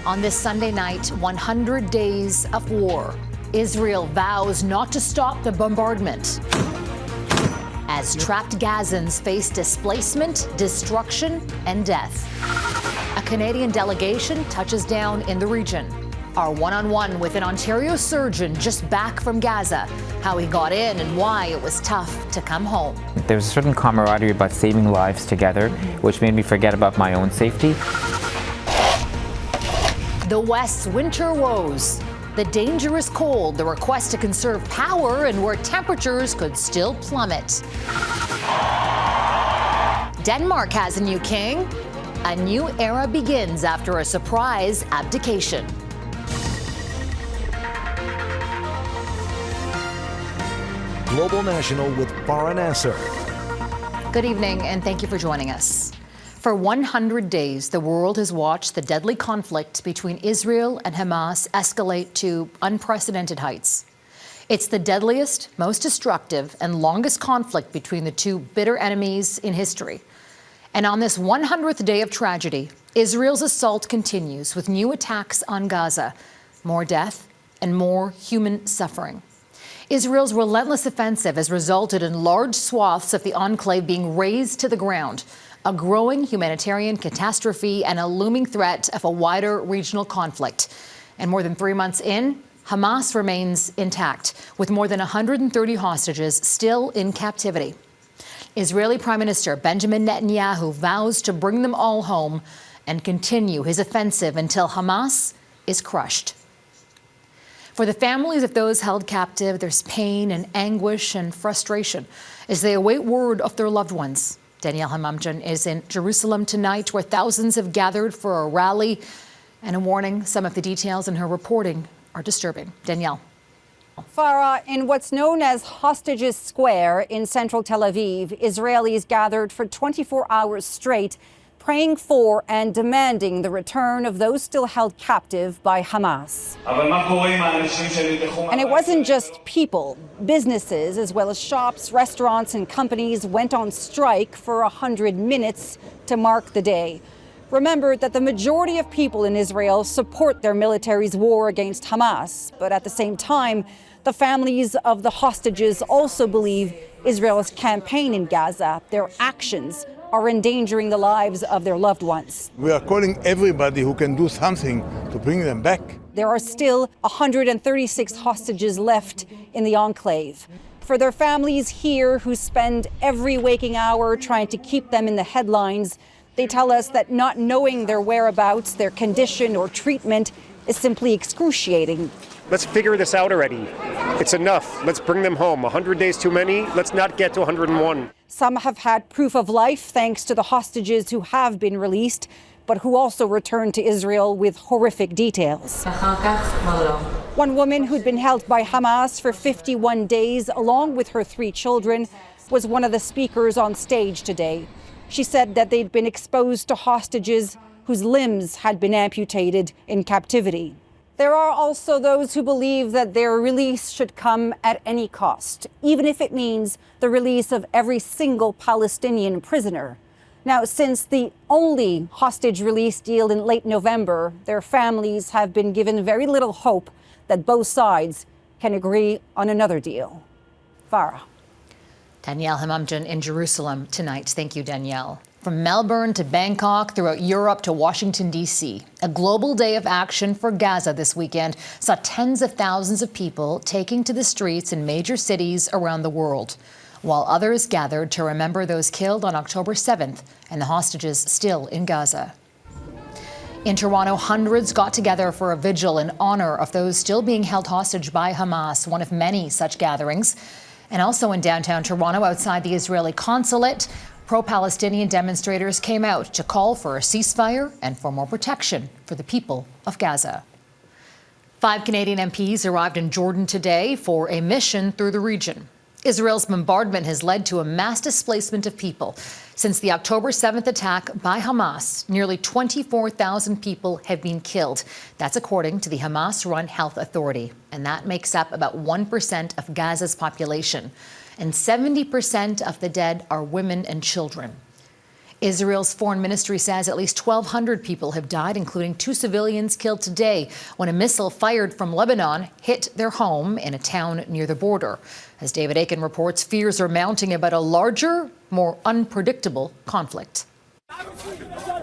On this Sunday night, 100 days of war. Israel vows not to stop the bombardment as trapped Gazans face displacement, destruction, and death. A Canadian delegation touches down in the region. Our one-on-one with an Ontario surgeon just back from Gaza, how he got in and why it was tough to come home. There's a certain camaraderie about saving lives together, which made me forget about my own safety. The West's winter woes, the dangerous cold, the request to conserve power, and where temperatures could still plummet. Denmark has a new king. A new era begins after a surprise abdication. Global National with Farah Nasser. Good evening, and thank you for joining us. For 100 days, the world has watched the deadly conflict between Israel and Hamas escalate to unprecedented heights. It's the deadliest, most destructive, and longest conflict between the two bitter enemies in history. And on this 100th day of tragedy, Israel's assault continues with new attacks on Gaza, more death, and more human suffering. Israel's relentless offensive has resulted in large swaths of the enclave being razed to the ground, a growing humanitarian catastrophe and a looming threat of a wider regional conflict. And more than 3 months in, Hamas remains intact, with more than 130 hostages still in captivity. Israeli Prime Minister Benjamin Netanyahu vows to bring them all home and continue his offensive until Hamas is crushed. For the families of those held captive, there's pain and anguish and frustration as they await word of their loved ones. Daniele Hamamdjian is in Jerusalem tonight, where thousands have gathered for a rally. And a warning, some of the details in her reporting are disturbing. Danielle. Farah, in what's known as Hostages Square in central Tel Aviv, Israelis gathered for 24 hours straight, praying for and demanding the return of those still held captive by Hamas. And it wasn't just people. Businesses, as well as shops, restaurants, and companies went on strike for 100 minutes to mark the day. Remember that the majority of people in Israel support their military's war against Hamas, but at the same time, the families of the hostages also believe Israel's campaign in Gaza, their actions, are endangering the lives of their loved ones. We are calling everybody who can do something to bring them back. There are still 136 hostages left in the enclave. For their families here who spend every waking hour trying to keep them in the headlines, they tell us that not knowing their whereabouts, their condition or treatment is simply excruciating. Let's figure this out already. It's enough. Let's bring them home. 100 days too many. Let's not get to 101. Some have had proof of life thanks to the hostages who have been released, but who also returned to Israel with horrific details. One woman who'd been held by Hamas for 51 days, along with her 3 children, was one of the speakers on stage today. She said that they'd been exposed to hostages whose limbs had been amputated in captivity. There are also those who believe that their release should come at any cost, even if it means the release of every single Palestinian prisoner. Now, since the only hostage release deal in late November, their families have been given very little hope that both sides can agree on another deal. Farah. Daniele Hamamdjian in Jerusalem tonight. Thank you, Danielle. From Melbourne to Bangkok, throughout Europe to Washington, D.C., a global day of action for Gaza this weekend saw tens of thousands of people taking to the streets in major cities around the world, while others gathered to remember those killed on October 7th and the hostages still in Gaza. In Toronto, hundreds got together for a vigil in honor of those still being held hostage by Hamas, one of many such gatherings. And also in downtown Toronto, outside the Israeli consulate, pro-Palestinian demonstrators came out to call for a ceasefire and for more protection for the people of Gaza. 5 Canadian MPs arrived in Jordan today for a mission through the region. Israel's bombardment has led to a mass displacement of people. Since the October 7th attack by Hamas, nearly 24,000 people have been killed. That's according to the Hamas-run Health Authority. And that makes up about 1% of Gaza's population. And 70% of the dead are women and children. Israel's foreign ministry says at least 1,200 people have died, including 2 civilians killed today when a missile fired from Lebanon hit their home in a town near the border. As David Akin reports, fears are mounting about a larger, more unpredictable conflict.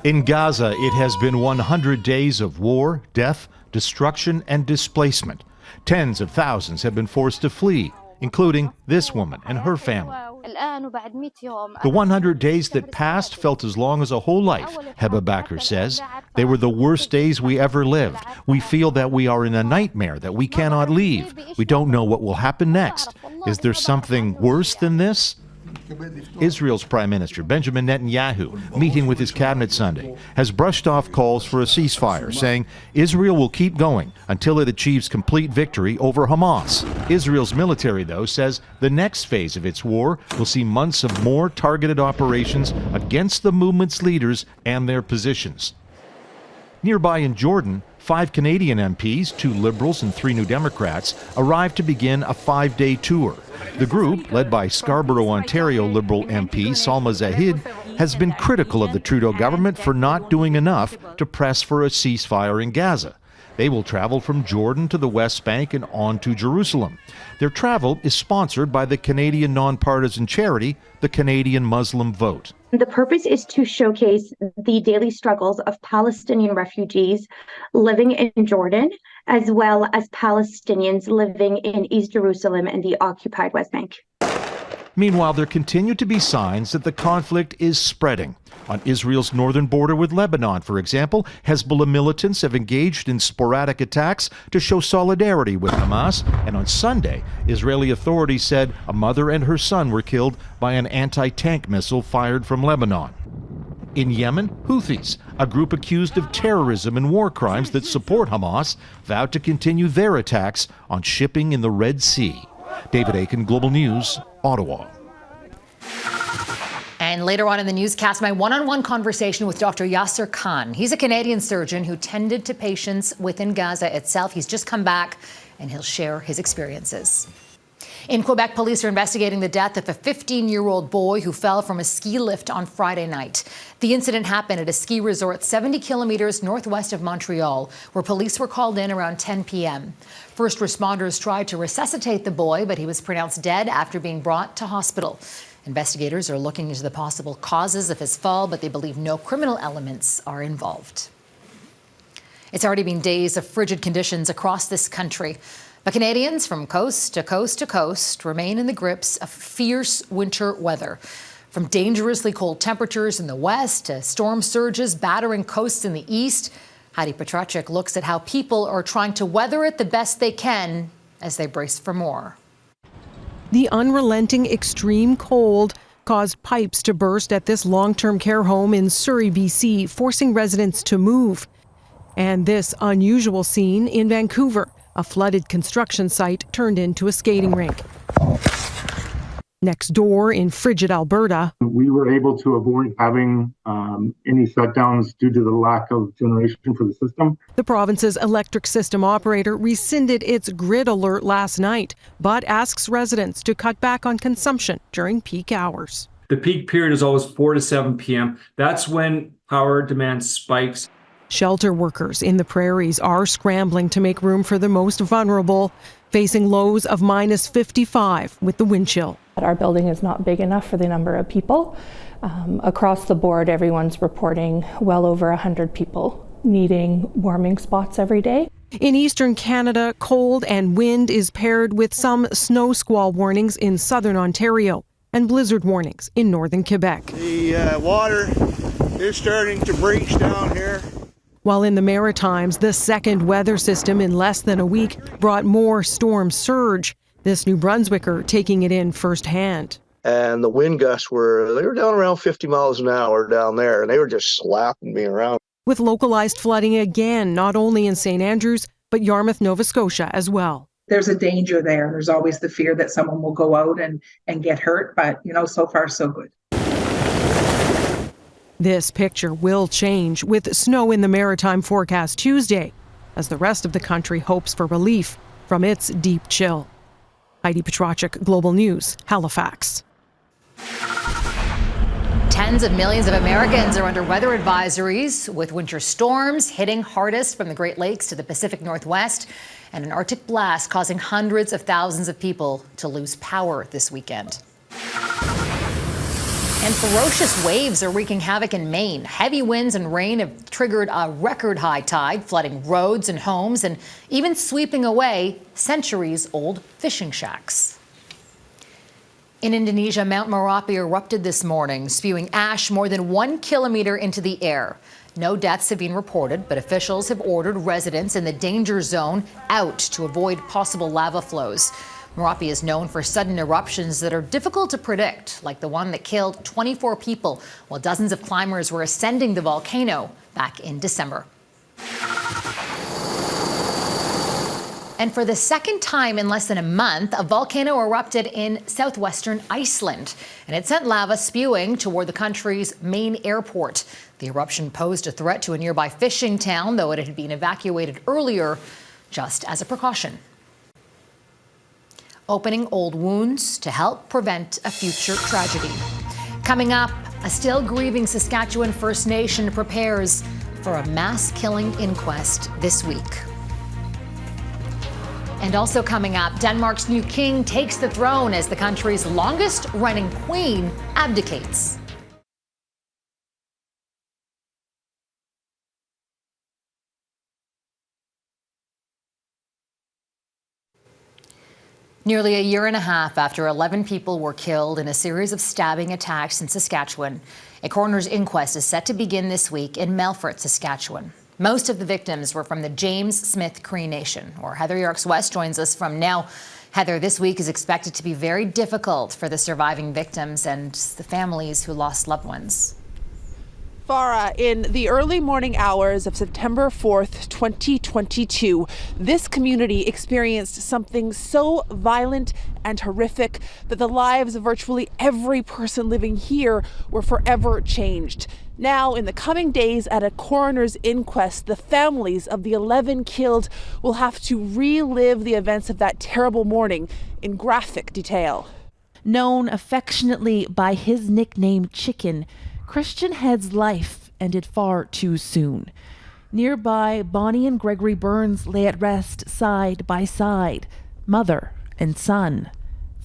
In Gaza, it has been 100 days of war, death, destruction, and displacement. Tens of thousands have been forced to flee, including this woman and her family. The 100 days that passed felt as long as a whole life, Heidi Petracek says. They were the worst days we ever lived. We feel that we are in a nightmare, that we cannot leave. We don't know what will happen next. Is there something worse than this? Israel's Prime Minister Benjamin Netanyahu, meeting with his cabinet Sunday, has brushed off calls for a ceasefire, saying Israel will keep going until it achieves complete victory over Hamas. Israel's military, though, says the next phase of its war will see months of more targeted operations against the movement's leaders and their positions. Nearby in Jordan, 5 Canadian MPs, 2 Liberals and 3 New Democrats, arrived to begin a 5-day tour. The group, led by Scarborough, Ontario Liberal MP Salma Zahid, has been critical of the Trudeau government for not doing enough to press for a ceasefire in Gaza. They will travel from Jordan to the West Bank and on to Jerusalem. Their travel is sponsored by the Canadian nonpartisan charity, the Canadian Muslim Vote. The purpose is to showcase the daily struggles of Palestinian refugees living in Jordan, as well as Palestinians living in East Jerusalem and the occupied West Bank. Meanwhile, there continue to be signs that the conflict is spreading. On Israel's northern border with Lebanon, for example, Hezbollah militants have engaged in sporadic attacks to show solidarity with Hamas. And on Sunday, Israeli authorities said a mother and her son were killed by an anti-tank missile fired from Lebanon. In Yemen, Houthis, a group accused of terrorism and war crimes that support Hamas, vowed to continue their attacks on shipping in the Red Sea. David Akin, Global News, Ottawa. And later on in the newscast, my one-on-one conversation with Dr. Yasser Khan. He's a Canadian surgeon who tended to patients within Gaza itself. He's just come back, and he'll share his experiences. In Quebec, police are investigating the death of a 15-year-old boy who fell from a ski lift on Friday night. The incident happened at a ski resort 70 kilometers northwest of Montreal, where police were called in around 10 p.m. First responders tried to resuscitate the boy, but he was pronounced dead after being brought to hospital. Investigators are looking into the possible causes of his fall, but they believe no criminal elements are involved. It's already been days of frigid conditions across this country. But Canadians from coast to coast to coast remain in the grips of fierce winter weather. From dangerously cold temperatures in the west to storm surges battering coasts in the east, Heidi Petracek looks at how people are trying to weather it the best they can as they brace for more. The unrelenting extreme cold caused pipes to burst at this long-term care home in Surrey, BC, forcing residents to move. And this unusual scene in Vancouver, a flooded construction site turned into a skating rink. Next door in frigid Alberta, we were able to avoid having any shutdowns due to the lack of generation for the system. The province's electric system operator rescinded its grid alert last night, but asks residents to cut back on consumption during peak hours. The peak period is always 4 to 7 p.m. That's when power demand spikes. Shelter workers in the prairies are scrambling to make room for the most vulnerable, facing lows of minus 55 with the wind chill. Our building is not big enough for the number of people. Across the board, everyone's reporting well over 100 people needing warming spots every day. In eastern Canada, cold and wind is paired with some snow squall warnings in southern Ontario and blizzard warnings in northern Quebec. The water is starting to breach down here. While in the Maritimes, the second weather system in less than a week brought more storm surge. This New Brunswicker taking it in firsthand. And the wind gusts were down around 50 miles an hour down there, and they were just slapping me around. With localized flooding again, not only in St. Andrews, but Yarmouth, Nova Scotia as well. There's a danger there. There's always the fear that someone will go out and get hurt, but so far so good. This picture will change with snow in the Maritime forecast Tuesday, as the rest of the country hopes for relief from its deep chill. Heidi Petracek, Global News, Halifax. Tens of millions of Americans are under weather advisories, with winter storms hitting hardest from the Great Lakes to the Pacific Northwest, and an Arctic blast causing hundreds of thousands of people to lose power this weekend. And ferocious waves are wreaking havoc in Maine. Heavy winds and rain have triggered a record high tide, flooding roads and homes and even sweeping away centuries-old fishing shacks. In Indonesia, Mount Merapi erupted this morning, spewing ash more than 1 kilometer into the air. No deaths have been reported, but officials have ordered residents in the danger zone out to avoid possible lava flows. Merapi is known for sudden eruptions that are difficult to predict, like the one that killed 24 people while dozens of climbers were ascending the volcano back in December. And for the second time in less than a month, a volcano erupted in southwestern Iceland, and it sent lava spewing toward the country's main airport. The eruption posed a threat to a nearby fishing town, though it had been evacuated earlier, just as a precaution. Opening old wounds to help prevent a future tragedy. Coming up, a still grieving Saskatchewan First Nation prepares for a mass killing inquest this week. And also coming up, Denmark's new king takes the throne as the country's longest-running queen abdicates. Nearly a year and a half after 11 people were killed in a series of stabbing attacks in Saskatchewan, a coroner's inquest is set to begin this week in Melfort, Saskatchewan. Most of the victims were from the James Smith Cree Nation, where Heather Yorks-West joins us from now. Heather, this week is expected to be very difficult for the surviving victims and the families who lost loved ones. Farah, in the early morning hours of September 4th, 2022, this community experienced something so violent and horrific that the lives of virtually every person living here were forever changed. Now, in the coming days at a coroner's inquest, the families of the 11 killed will have to relive the events of that terrible morning in graphic detail. Known affectionately by his nickname Chicken, Christian Head's life ended far too soon. Nearby, Bonnie and Gregory Burns lay at rest side by side, mother and son.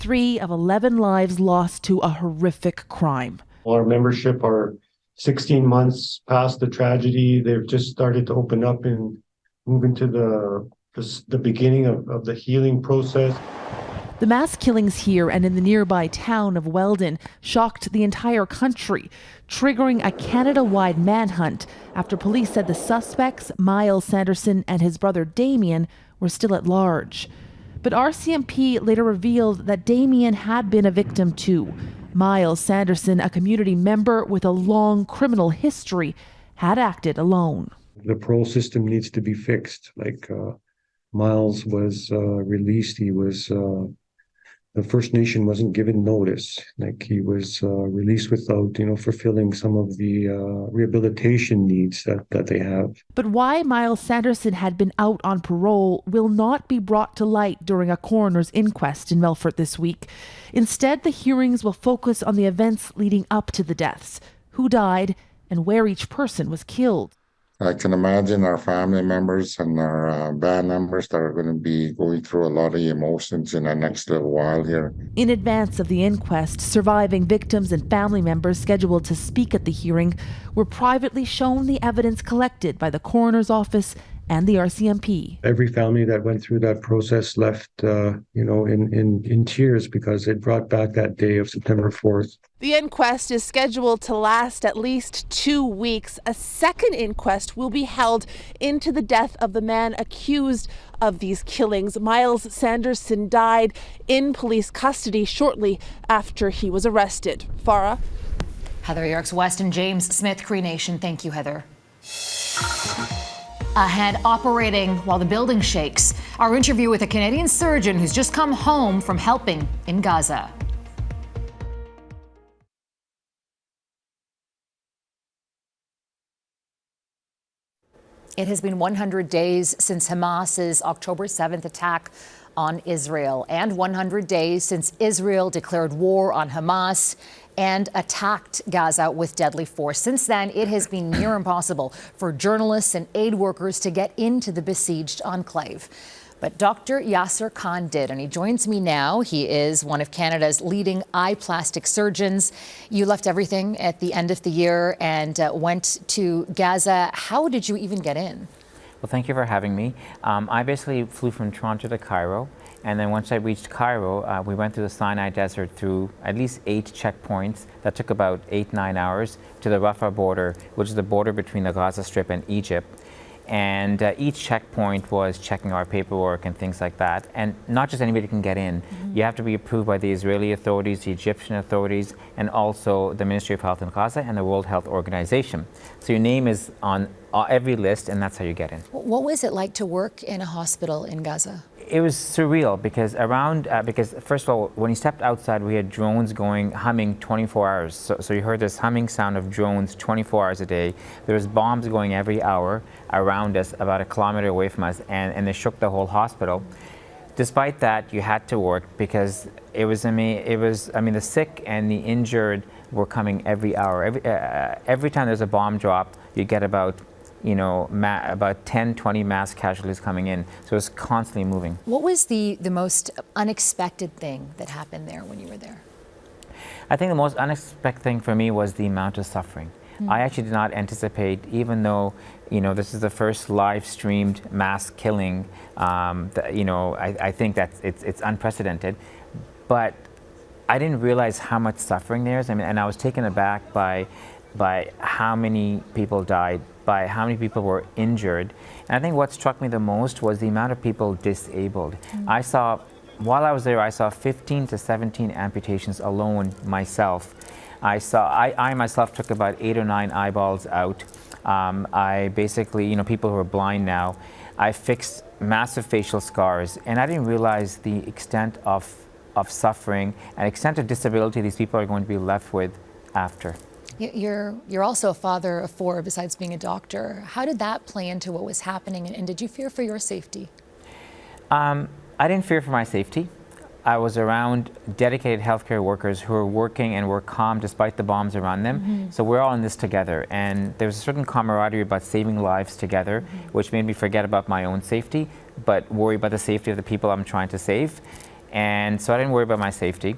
3 of 11 lives lost to a horrific crime. Our membership are 16 months past the tragedy. They've just started to open up and move into the beginning of the healing process. The mass killings here and in the nearby town of Weldon shocked the entire country, triggering a Canada-wide manhunt after police said the suspects, Miles Sanderson and his brother Damien, were still at large. But RCMP later revealed that Damien had been a victim too. Miles Sanderson, a community member with a long criminal history, had acted alone. The parole system needs to be fixed. Miles was released. He was the First Nation wasn't given notice. He was released without, fulfilling some of the rehabilitation needs that they have. But why Miles Sanderson had been out on parole will not be brought to light during a coroner's inquest in Melfort this week. Instead, the hearings will focus on the events leading up to the deaths, who died, and where each person was killed. I can imagine our family members and our band members that are going to be going through a lot of emotions in the next little while here. In advance of the inquest, surviving victims and family members scheduled to speak at the hearing were privately shown the evidence collected by the coroner's office and the RCMP. Every family that went through that process left, in tears because it brought back that day of September 4th. The inquest is scheduled to last at least 2 weeks. A second inquest will be held into the death of the man accused of these killings. Miles Sanderson died in police custody shortly after he was arrested. Farah? Heather Yorks-West and James Smith Cree Nation. Thank you, Heather. Ahead, operating while the building shakes. Our interview with a Canadian surgeon who's just come home from helping in Gaza. It has been 100 days since Hamas's October 7th attack on Israel, and 100 days since Israel declared war on Hamas and attacked Gaza with deadly force. Since then, it has been near impossible for journalists and aid workers to get into the besieged enclave. But Dr. Yasser Khan did, and he joins me now. He is one of Canada's leading eye plastic surgeons. You left everything at the end of the year and went to Gaza. How did you even get in? Well, thank you for having me. I basically flew from Toronto to Cairo, and then once I reached Cairo, we went through the Sinai Desert through at least 8 checkpoints that took about 8-9 hours to the Rafah border, which is the border between the Gaza Strip and Egypt. And each checkpoint was checking our paperwork and things like that. And not just anybody can get in. You have to be approved by the Israeli authorities, the Egyptian authorities, and also the Ministry of Health in Gaza and the World Health Organization. So your name is on every list, and that's how you get in. What was it like to work in a hospital in Gaza? It was surreal because because first of all, when you stepped outside, we had drones humming 24 hours. So you heard this humming sound of drones 24 hours a day. There was bombs going every hour around us, about a kilometer away from us, and they shook the whole hospital. Despite that, you had to work because the sick and the injured were coming every hour. Every time there's a bomb drop, you get about 10-20 mass casualties coming in. So it's constantly moving. What was the most unexpected thing that happened there when you were there? I think the most unexpected thing for me was the amount of suffering. I actually did not anticipate, even though this is the first live streamed mass killing. I think that it's unprecedented, but I didn't realize how much suffering there is. And I was taken aback by how many people died, by how many people were injured. And I think what struck me the most was the amount of people disabled. While I was there, I saw 15 to 17 amputations alone myself. I myself took about 8 or 9 eyeballs out. I basically, people who are blind now, I fixed massive facial scars, and I didn't realize the extent of suffering and extent of disability these people are going to be left with after. You're also a father of 4 besides being a doctor. How did that play into what was happening, and did you fear for your safety? I didn't fear for my safety. I was around dedicated healthcare workers who were working and were calm despite the bombs around them. So we're all in this together, and there's a certain camaraderie about saving lives together, which made me forget about my own safety, but worry about the safety of the people I'm trying to save. And so I didn't worry about my safety.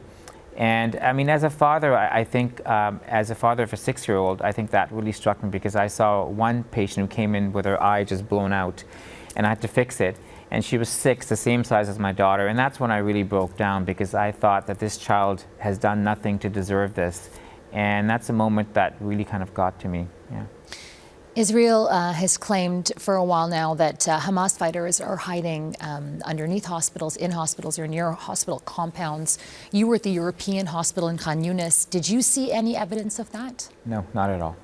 And as a father, I think, as a father of a 6-year-old, I think that really struck me because I saw one patient who came in with her eye just blown out, and I had to fix it. And she was 6, the same size as my daughter. And that's when I really broke down because I thought that this child has done nothing to deserve this. And that's a moment that really kind of got to me. Yeah. Israel has claimed for a while now that Hamas fighters are hiding underneath hospitals, in hospitals, or near hospital compounds. You were at the European hospital in Khan Yunis. Did you see any evidence of that? No, not at all.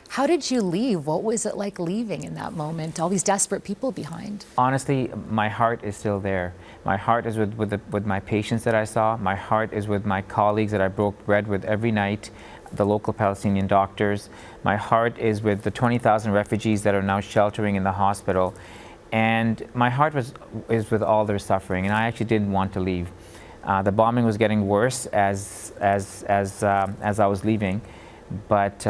How did you leave? What was it like leaving in that moment? All these desperate people behind. Honestly, my heart is still there. My heart is with my patients that I saw. My heart is with my colleagues that I broke bread with every night, the local Palestinian doctors. My heart is with the 20,000 refugees that are now sheltering in the hospital. And my heart is with all their suffering, and I actually didn't want to leave. The bombing was getting worse as I was leaving, but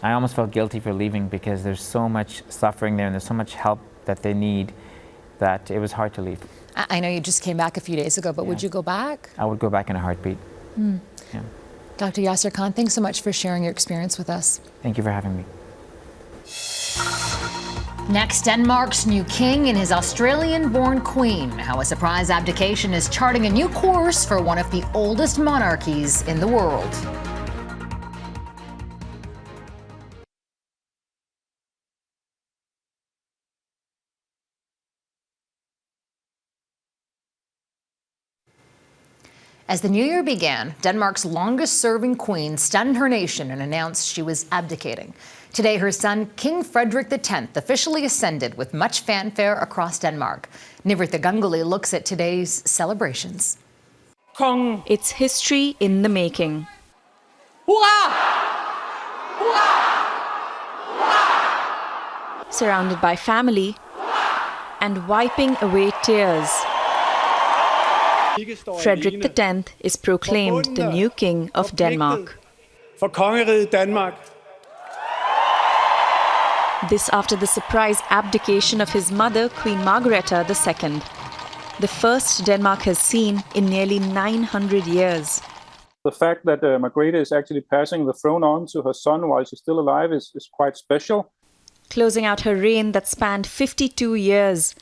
I almost felt guilty for leaving because there's so much suffering there and there's so much help that they need that it was hard to leave. I know you just came back a few days ago, but would you go back? I would go back in a heartbeat. Yeah. Dr. Yasser Khan, thanks so much for sharing your experience with us. Thank you for having me. Next, Denmark's new king and his Australian-born queen. How a surprise abdication is charting a new course for one of the oldest monarchies in the world. As the new year began, Denmark's longest-serving queen stunned her nation and announced she was abdicating. Today, her son, King Frederick X, officially ascended with much fanfare across Denmark. Nivrita Ganguly looks at today's celebrations. It's history in the making. Surrounded by family and wiping away tears. Frederik X is proclaimed the new king of Denmark. For kongeriget Danmark. This after the surprise abdication of his mother, Queen Margrethe II, the first Denmark has seen in nearly 900 years. The fact that Margrethe is actually passing the throne on to her son while she's still alive is quite special. Closing out her reign that spanned 52 years,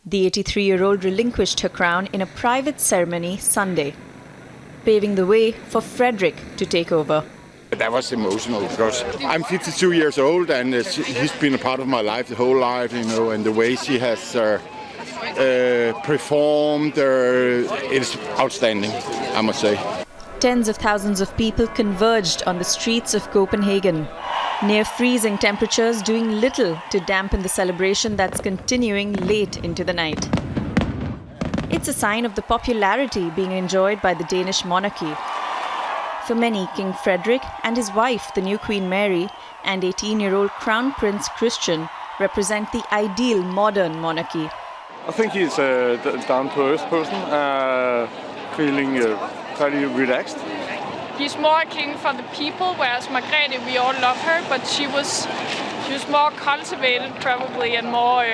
the 83-year-old relinquished her crown in a private ceremony Sunday, paving the way for Frederik to take over. That was emotional because I'm 52 years old and he's been a part of my life the whole life, you know, and the way she has performed is outstanding, I must say. Tens of thousands of people converged on the streets of Copenhagen, near freezing temperatures doing little to dampen the celebration that's continuing late into the night. It's a sign of the popularity being enjoyed by the Danish monarchy. For many, King Frederik and his wife, the new Queen Mary, and 18-year-old Crown Prince Christian represent the ideal modern monarchy. I think he's a down-to-earth person, feeling fairly relaxed. He's more a king for the people, whereas Margrethe, we all love her, but she was more cultivated probably and more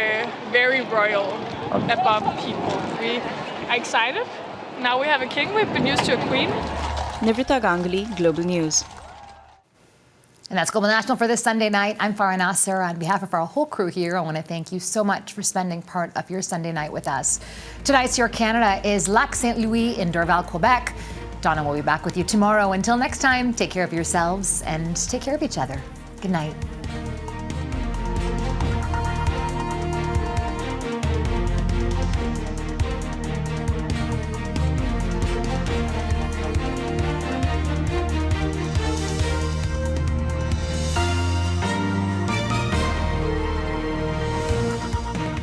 very royal above people. We are excited. Now we have a king, we've been used to a queen. Nivrita Ganguly, Global News. And that's Global National for this Sunday night. I'm Farah Nasser. On behalf of our whole crew here, I want to thank you so much for spending part of your Sunday night with us. Tonight's Your Canada is Lac St. Louis in Dorval, Quebec. Donna will be back with you tomorrow. Until next time, take care of yourselves and take care of each other. Good night.